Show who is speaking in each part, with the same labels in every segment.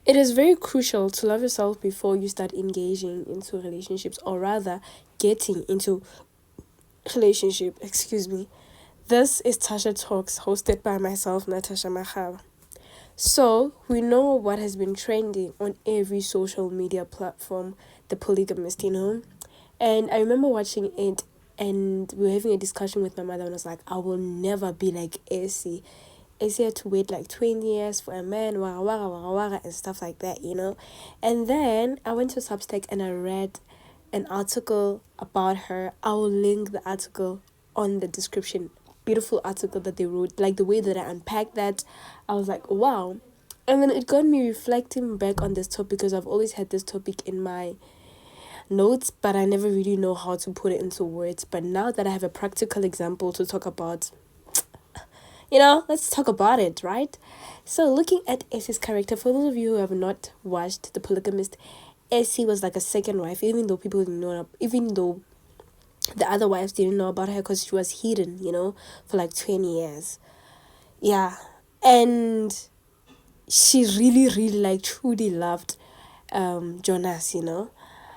Speaker 1: It is very crucial to love yourself before you start engaging into relationships, or rather getting into relationship. Excuse me. This is Tasha Talks, hosted by myself, Natasha Mahab. So, we know what has been trending on every social media platform, the polygamist, And I remember watching it, and we were having a discussion with my mother, and I was like, I will never be like AC. AC had to wait like 20 years for a man, and stuff like that. And then I went to Substack and I read an article about her. I will link the article on the description. Beautiful article that they wrote, like the way that I unpacked that, I was like, wow. And then it got me reflecting back on this topic, because I've always had this topic in my notes, but I never really know how to put it into words. But now that I have a practical example to talk about, let's talk about it, right? So, looking at Essie's character, for those of you who have not watched The Polygamist, Essie was like a second wife, even though people didn't know, even though the other wives didn't know about her, because she was hidden, for like 20 years. Yeah. And she really, really, like, truly loved Jonas.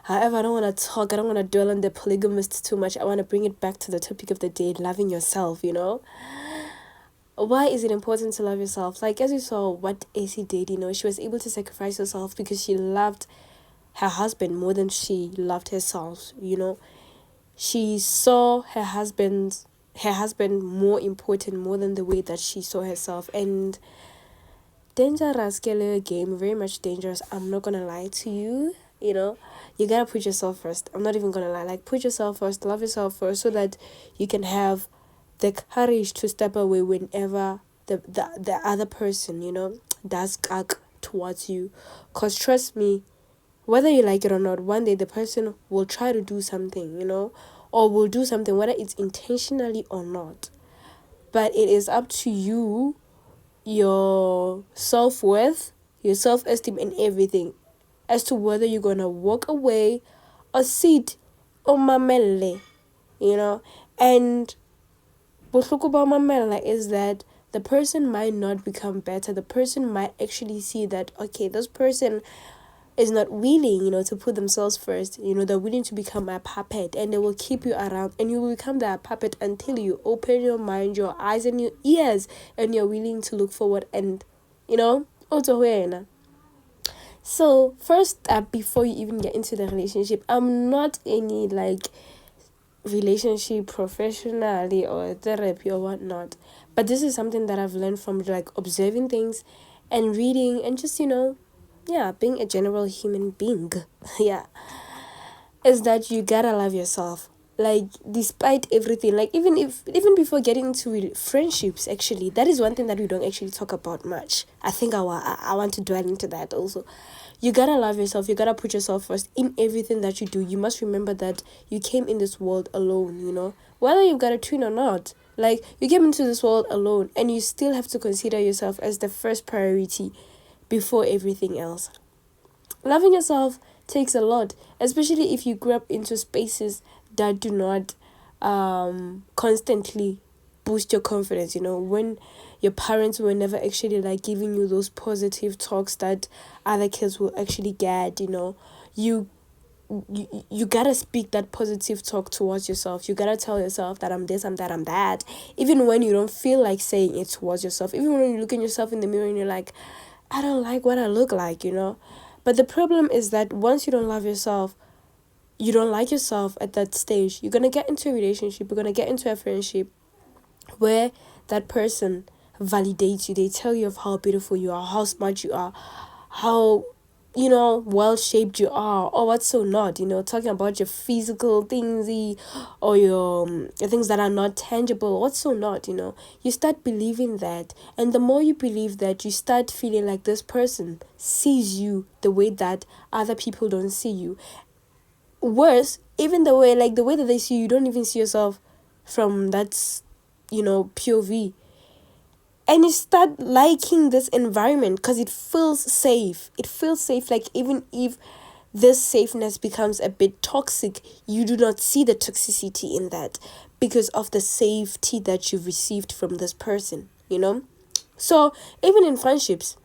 Speaker 1: However, I don't want to dwell on the polygamist too much. I want to bring it back to the topic of the day, loving yourself. Why is it important to love yourself? Like, as you saw what AC did, she was able to sacrifice herself because she loved her husband more than she loved herself. She saw her husband more important, more than the way that she saw herself. And dangerous game, very much dangerous. I'm not gonna lie to you. You gotta put yourself first. I'm not even gonna lie. Like, put yourself first, love yourself first, so that you can have the courage to step away whenever the other person, does gag towards you. Because trust me, whether you like it or not, one day the person will try to do something, or will do something, whether it's intentionally or not. But it is up to you, your self-worth, your self-esteem, and everything, as to whether you're gonna walk away or sit or mamele, and bohloko ba mamela is that the person might not become better. The person might actually see that, okay, this person is not willing, to put themselves first. They're willing to become a puppet, and they will keep you around, and you will become that puppet until you open your mind, your eyes, and your ears, and you're willing to look forward and, also. So, first step before you even get into the relationship, I'm not any like relationship professionally or therapy or whatnot, but this is something that I've learned from like observing things and reading and just being a general human being. Yeah, is that you gotta love yourself, like, despite everything. Like, even before getting into friendships, actually, that is one thing that we don't actually talk about much. I think I want to dwell into that also. You gotta love yourself. You gotta put yourself first in everything that you do. You must remember that you came in this world alone, whether you've got a twin or not. Like, you came into this world alone, and you still have to consider yourself as the first priority before everything else. Loving yourself takes a lot, especially if you grew up into spaces that do not constantly boost your confidence. When your parents were never actually like giving you those positive talks that other kids will actually get. You gotta speak that positive talk towards yourself. You gotta tell yourself that I'm this, I'm that, I'm that, even when you don't feel like saying it towards yourself, even when you look at yourself in the mirror and you're like, I don't like what I look like. But the problem is that once you don't love yourself, you don't like yourself at that stage, you're gonna get into a relationship, you're gonna get into a friendship where that person validates you. They tell you of how beautiful you are, how smart you are, how well shaped you are, or what's so not, talking about your physical thingsy, or your things that are not tangible, what's so not, you start believing that. And the more you believe that, you start feeling like this person sees you the way that other people don't see you. Worse, even the way that they see you, you don't even see yourself from that POV. And you start liking this environment because it feels safe. It feels safe. Like, even if this safeness becomes a bit toxic, you do not see the toxicity in that because of the safety that you've received from this person, So, even in friendships,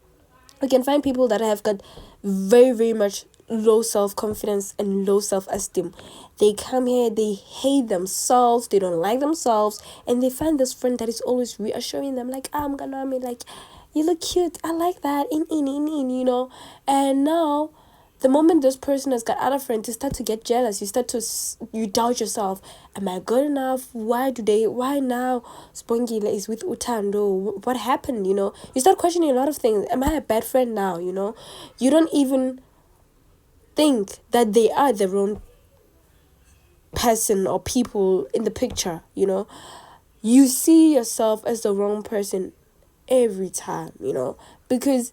Speaker 1: We can find people that have got very, very much low self-confidence and low self-esteem. They come here, they hate themselves, they don't like themselves, and they find this friend that is always reassuring them, like, I'm gonna be like, you look cute, I like that, in. And now, the moment this person has got other friends, you start to get jealous. You start to, you doubt yourself. Am I good enough? Why now Spongile is with Utando? What happened, You start questioning a lot of things. Am I a bad friend now, You don't even think that they are the wrong person or people in the picture, You see yourself as the wrong person every time, because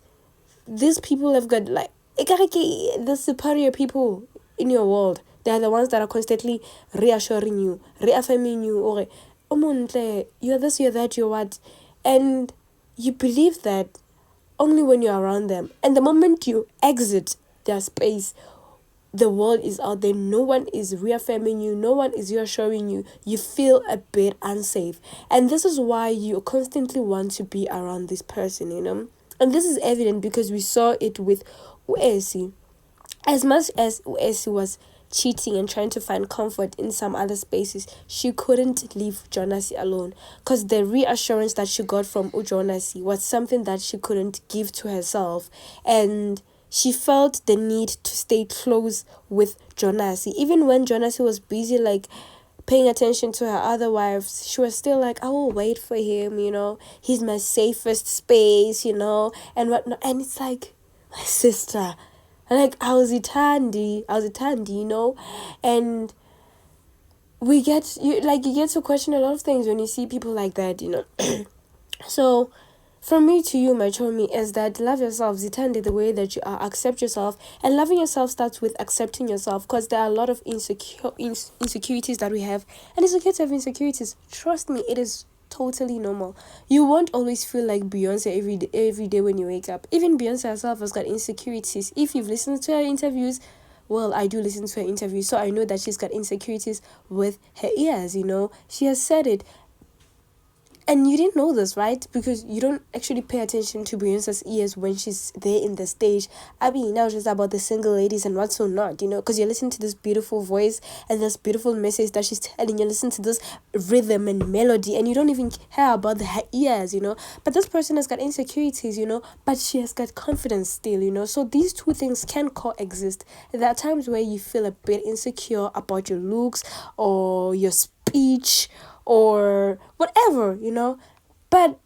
Speaker 1: these people have got like the superior people in your world. They are the ones that are constantly reassuring you, reaffirming you, or you're this, you're that, you're what, and you believe that only when you're around them. And the moment you exit their space, the world is out there, no one is reaffirming you, no one is reassuring you, you feel a bit unsafe. And this is why you constantly want to be around this person, And this is evident because we saw it with Uesi. As much as Uesi was cheating and trying to find comfort in some other spaces, she couldn't leave Jonasi alone, because the reassurance that she got from Ujonasi was something that she couldn't give to herself. And she felt the need to stay close with Jonasi. Even when Jonasi was busy, like, paying attention to her other wives, she was still like, I will wait for him, He's my safest space, and whatnot. And it's like, my sister. Like, I was Ithathe, And you get to question a lot of things when you see people like that, So, from me to you, my chommy, is that love yourself, Zithande, the way that you are, accept yourself, and loving yourself starts with accepting yourself, because there are a lot of insecurities that we have, and it's okay to have insecurities. Trust me, it is totally normal. You won't always feel like Beyonce every day when you wake up. Even Beyonce herself has got insecurities. If you've listened to her interviews, well, I do listen to her interviews, so I know that she's got insecurities with her ears, She has said it. And you didn't know this, right? Because you don't actually pay attention to Beyonce's ears when she's there in the stage. I mean, now it's just about the single ladies and what's so not, because you listen to this beautiful voice and this beautiful message that she's telling. You listen to this rhythm and melody, and you don't even care about her ears, But this person has got insecurities, but she has got confidence still, So these two things can coexist. There are times where you feel a bit insecure about your looks or your speech or whatever, But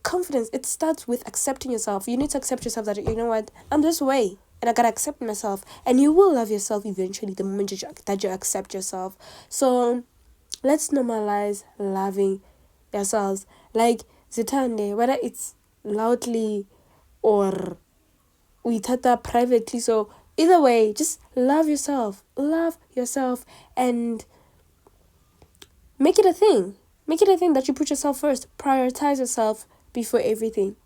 Speaker 1: confidence, it starts with accepting yourself. You need to accept yourself that, what, I'm this way, and I gotta accept myself. And you will love yourself eventually the moment that you accept yourself. So let's normalize loving yourselves. Like Zithande, whether it's loudly or Ithathe privately. So either way, just love yourself. Love yourself and make it a thing. Make it a thing that you put yourself first. Prioritize yourself before everything.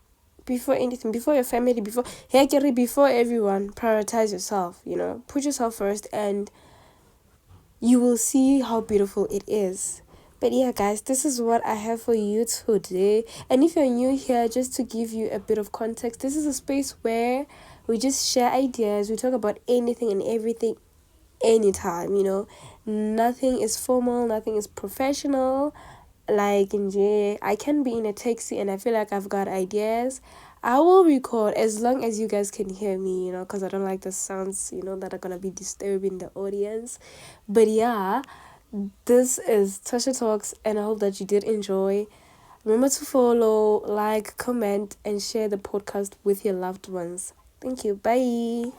Speaker 1: Before anything. Before your family. Before everyone. Prioritize yourself, Put yourself first and you will see how beautiful it is. But yeah, guys, this is what I have for you today. And if you're new here, just to give you a bit of context, this is a space where we just share ideas. We talk about anything and everything anytime, Nothing is formal, nothing is professional. Like in J, I can be in a taxi and I feel like I've got ideas. I will record as long as you guys can hear me, because I don't like the sounds, that are gonna be disturbing the audience. But yeah, this is TashaTalks, and I hope that you did enjoy. Remember to follow, like, comment, and share the podcast with your loved ones. Thank you. Bye.